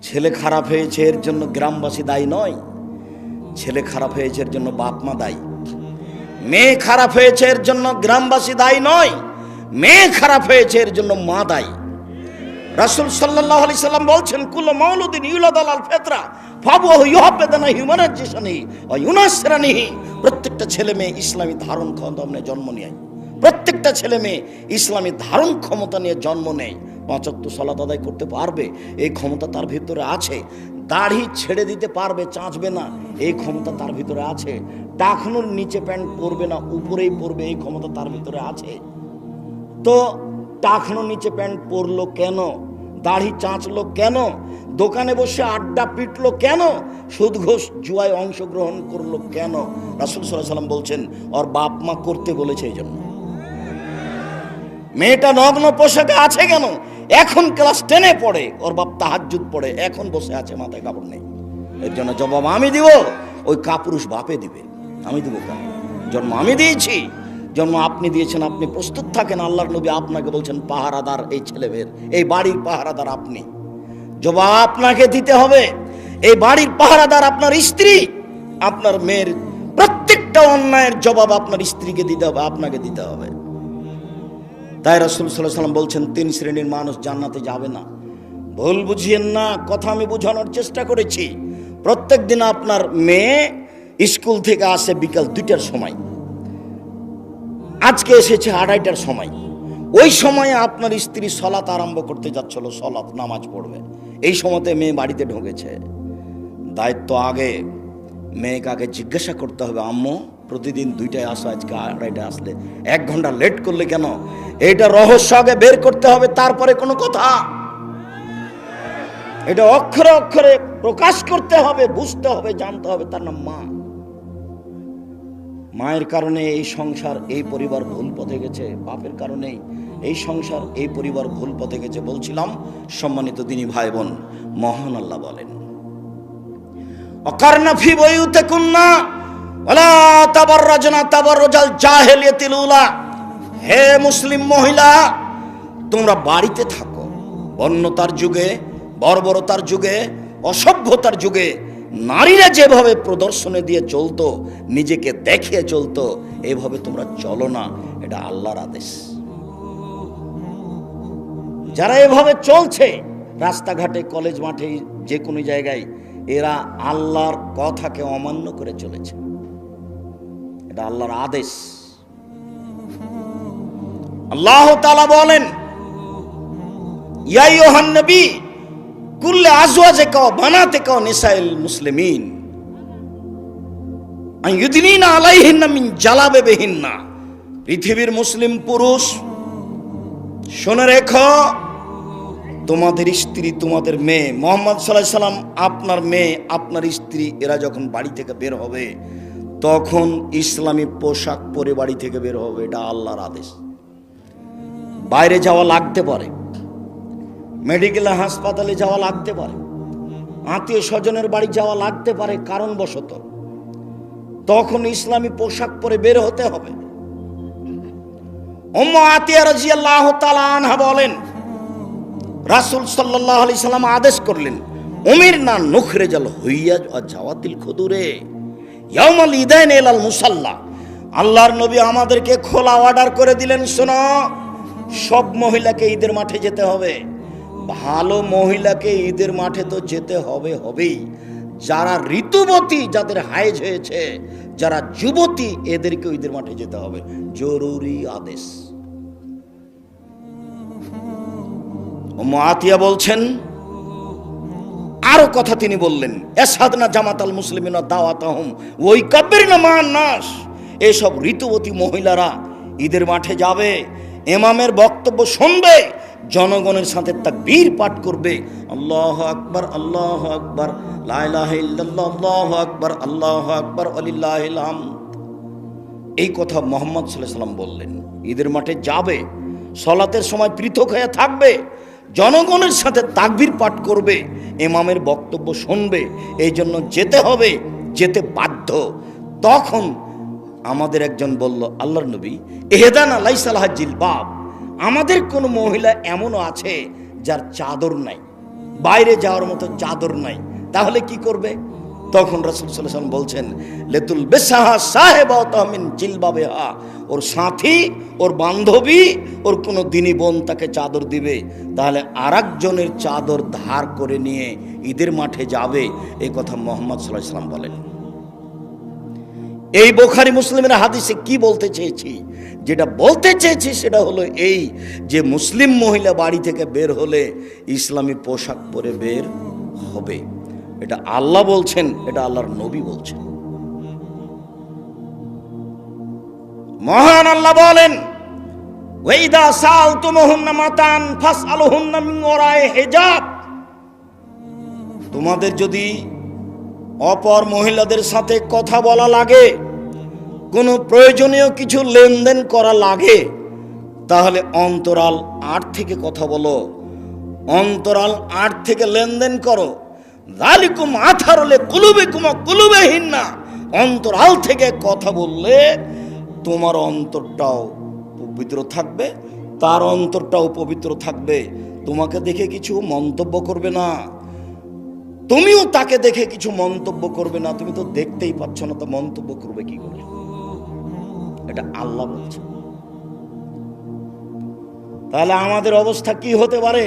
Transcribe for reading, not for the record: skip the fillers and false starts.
ছেলে খারাপ হয়েছে এর জন্য গ্রামবাসী দায়ী নয়, ছেলে খারাপ হয়েছে এর জন্য বাপ মা দায়ী। মেয়ে খারাপ হয়েছে এর জন্য গ্রামবাসী দায়ী নয়, মেয়ে খারাপ হয়েছে এর জন্য মা দায়ী। রাসূল সাল্লাল্লাহু আলাইহি সাল্লাম বলছেন, কুল্লু মাউলুদিন ইউলাদু আলাল ফিতরা ফাবুহু ইউহাব্বিদানা হিউমানাইজেশনি ওয়া ইউনাসরানিহি। প্রত্যেকটা ছেলে মেয়ে ইসলামী ধারণ ক্ষমতা নিয়ে জন্ম নেয়, প্রত্যেকটা ছেলে মেয়ে ইসলামী ধারণ ক্ষমতা নিয়ে জন্ম নেয়। ৫ ওয়াক্ত সালাত আদায় করতে পারবে, এই ক্ষমতা তার ভিতরে আছে। দাড়ি ছেড়ে দিতে পারবে, চাঁচবে না, এই ক্ষমতা তার ভিতরে আছে। টাকনুর নিচে প্যান্ট পরবে না, উপরেই পরবে, এই ক্ষমতা তার ভিতরে আছে। তো টাকনুর নিচে প্যান্ট পরলো কেন? দাড়ি চাঁচলো কেন? দোকানে বসে আড্ডা পিটলো কেন? সুদ ঘোষ জুয়ায় অংশগ্রহণ করলো কেন? রাসূল সাল্লাল্লাহু আলাইহি সাল্লাম বলছেন, ওর বাপ মা করতে বলেছে এই জন্য। মেয়েটা নগ্ন পোশাকে আছে কেন? এখন ক্লাস 10-এ পড়ে, ওর বাপ তাহাজ্জুদ পড়ে, এখন বসে আছে, মাথায় কাপড় নেই। এর জন্য জবাব আমি দিব, ওই কাপুরুষ বাপে দিবে, আমি দিব কেন? জন্ম আমি দিয়েছি, জন্ম আপনি দিয়েছেন, আপনি প্রস্তুত থাকেন। আল্লাহর নবী আপনাকে বলছেন পাহারাদার এই ছেলেমেয়ের, এই বাড়ির পাহারাদার আপনি, জবাব আপনাকে দিতে হবে। এই বাড়ির পাহারাদার আপনার স্ত্রী, আপনার মেয়ের প্রত্যেকটা অন্যায়ের জবাব আপনার স্ত্রীকে দিতে হবে, আপনাকে দিতে হবে। তাই রাসূল সাল্লাল্লাহু আলাইহি সাল্লাম বলছেন 3 শ্রেণীর মানুষ জান্নাতে যাবে না। ভুল বুঝিয়েন না, কথা আমি বোঝানোর চেষ্টা করেছি। প্রত্যেক দিন আপনার মেয়ে স্কুল থেকে আসে বিকাল 2টার সময়, আজকে এসেছে 2:30টার সময়। ওই সময়ে আপনার স্ত্রী সালাত আরম্ভ করতে যাচ্ছিল, সালাত নামাজ পড়বে, এই সময়তে মেয়ে বাড়িতে ঢুকেছে। দায়িত্ব আগে, মেয়েকে আগে জিজ্ঞাসা করতে হবে, আম্মু প্রতিদিন 2টায় আসো, আজকে 2:30টায় আসলে 1 ঘন্টা লেট করলে কেন? এটা রহস্য আগে বের করতে হবে, তারপরে কোনো কথা। এটা অক্ষরে অক্ষরে প্রকাশ করতে হবে, বুঝতে হবে, জানতে হবে, তার নাম মা। মায়ের কারণে এই সংসার, এই পরিবার ভুল পথে গেছে, বাপের কারণে এই সংসার, এই পরিবার ভুল পথে গেছে। বলছিলাম সম্মানিত দিনী ভাই বোন, মহান আল্লাহ বলেন, অকারনা ফি বুয়ুতিকুন্না ওয়ালা তাবাররাজনা তাবাররুজাল জাহিলিয়াতিল উলা। হে মুসলিম মহিলা, তোমরা বাড়িতে থাকো। বন্যতার যুগে, বর্বরতার যুগে, অসভ্যতার যুগে নারীরা যেভাবে প্রদর্শনে দিয়ে চলতো, নিজেকে দেখিয়ে চলতো, এইভাবে তোমরা চলো না, এটা আল্লাহর আদেশ। যারা এভাবে চলছে রাস্তাঘাটে, কলেজ মাঠে, যে কোনো জায়গায়, এরা আল্লাহর কথাকে অমান্য করে চলেছে, এটা আল্লাহর আদেশ। আল্লাহ তাআলা বলেন, ইয়া আইয়ুহান নবী কুল্লি আজওয়াজিকা ওয়া বানাতিকা ওয়া নিসাইল মুসলিমিন আইয়ুদিনিনা আলাইহিন্না মিন জালাবিবিহিন্না। পৃথিবীর মুসলিম পুরুষ শুনে রেখো, তোমাদের স্ত্রী, তোমাদের মেয়ে, মুহাম্মদ সাল্লাল্লাহু আলাইহি সাল্লাম আপনার মেয়ে, আপনার স্ত্রী, এরা যখন বাড়ি থেকে বের হবে তখন ইসলামী পোশাক পরে বাড়ি থেকে বের হবে, এটা আল্লাহর আদেশ। বাইরে যাওয়া লাগতে পারে, মেডিকেলে, হাসপাতালে যাওয়া লাগতে পারে, আত্মীয় স্বজনের বাড়ি যাওয়া লাগতে পারে কারণবশত, তখন ইসলামী পোশাক পরে বের হতে হবে। উম্মু আতিয়া রাদিয়াল্লাহু তাআলা আনহা বলেন, রাসূল সাল্লাল্লাহু আলাইহি সাল্লাম আদেশ করলেন, উমিরনা নুখরিজাল হুইয়াজ ওয়া জাওয়াতিল খুদুরে ইয়াউমাল ইদাইন ইলাল মুসাল্লা। আল্লাহর নবী আমাদেরকে খোলা অর্ডার করে দিলেন, শোনো, সব মহিলাকে ঈদের মাঠে যেতে হবে। ভালো মহিলাকে ঈদের মাঠে তো যেতে হবে হবেই। যারা ঋতুবতী, যাদের হায়েজ হয়েছে, যারা যুবতী, এদেরকে ঈদের মাঠে যেতে হবে, জরুরি আদেশ। উম্মু আতিয়া বলছেন, আরো কথা তিনি বললেন, এসাদনা জামাতাল মুসলিমিনা দাওয়াতাহুম ওয়া ইকাব্বিরনা মান নাস। এসব ঋতুবতী মহিলারা ঈদের মাঠে যাবে, ইমামের বক্তব্য শুনবে, জনগণের সাথে তাকবীর পাঠ করবে, আল্লাহু আকবার, আল্লাহু আকবার, লা ইলাহা ইল্লাল্লাহ, আল্লাহু আকবার, আল্লাহু আকবার, ওয়ালিল্লাহিল হামদ। এই কথা মুহাম্মদ সাল্লাল্লাহু আলাইহি সাল্লাম বললেন। ঈদের মাঠে যাবে, সালাতের সময় পৃথক হয়ে থাকবে, জনগণের সাথে তাকবীর পাঠ করবে, ইমামের বক্তব্য শুনবে, এই জন্য যেতে হবে, যেতে বাধ্য। তখন আমাদের একজন বলল, আল্লাহর নবী, ইহদানা লাইসা লাহা জিলবাব, আমাদের কোন মহিলা এমনও আছে যার চাদর নাই, বাইরে যাওয়ার মতো চাদর নাই, তাহলে কি করবে? তখন রাসূল সাল্লাল্লাহু আলাইহি ওয়াসাল্লাম বলছেন, লেতুল বেসাহা সাহেবা তামিন জিলবাবিহা, ওর সাথী, ওর বান্ধবী, ওর কোনো দিনী বোন তাকে চাদর দিবে, তাহলে আরেকজনের চাদর ধার করে নিয়ে ঈদের মাঠে যাবে। এই কথা মুহাম্মদ সাল্লাল্লাহু আলাইহি ওয়াসাল্লাম বলেন। এই বুখারী মুসলিমের হাদিসে কি বলতে চেয়েছি? যেটা বলতে চেয়েছি সেটা হলো এই, যে মুসলিম মহিলা বাড়ি থেকে বের হলে ইসলামী পোশাক পরে বের হবে। এটা আল্লাহ বলছেন, এটা আল্লাহর নবী বলছেন। মহান আল্লাহ বলেন, ওয়াইদা সালতুমুহুন্না মাতান ফাসআলুহুন্না মিন ওয়ারাই হিজাব, তোমাদের যদি অপর মহিলাদের সাথে কথা বলা লাগে, কোনো প্রয়োজনীয় কিছু লেনদেন করা লাগে, তাহলে অন্তরাল আট থেকে কথা বলো, অন্তরাল আট থেকে লেনদেন করো। যালিকুম আথারুলে কুলুবিকুম কুলুবিহিন্না, অন্তরাল থেকে কথা বললে তোমার অন্তরটাও পবিত্র থাকবে, তার অন্তরটাও পবিত্র থাকবে। তোমাকে দেখে কিছু মন্তব্য করবে না, তুমিও তাকে দেখে কিছু মন্তব্য করবে না। তুমি তো দেখতেই পাচ্ছ না, তো মন্তব্য করবে কি করে? এটা আল্লাহ বলছে। তাহলে আমাদের অবস্থা কি হতে পারে?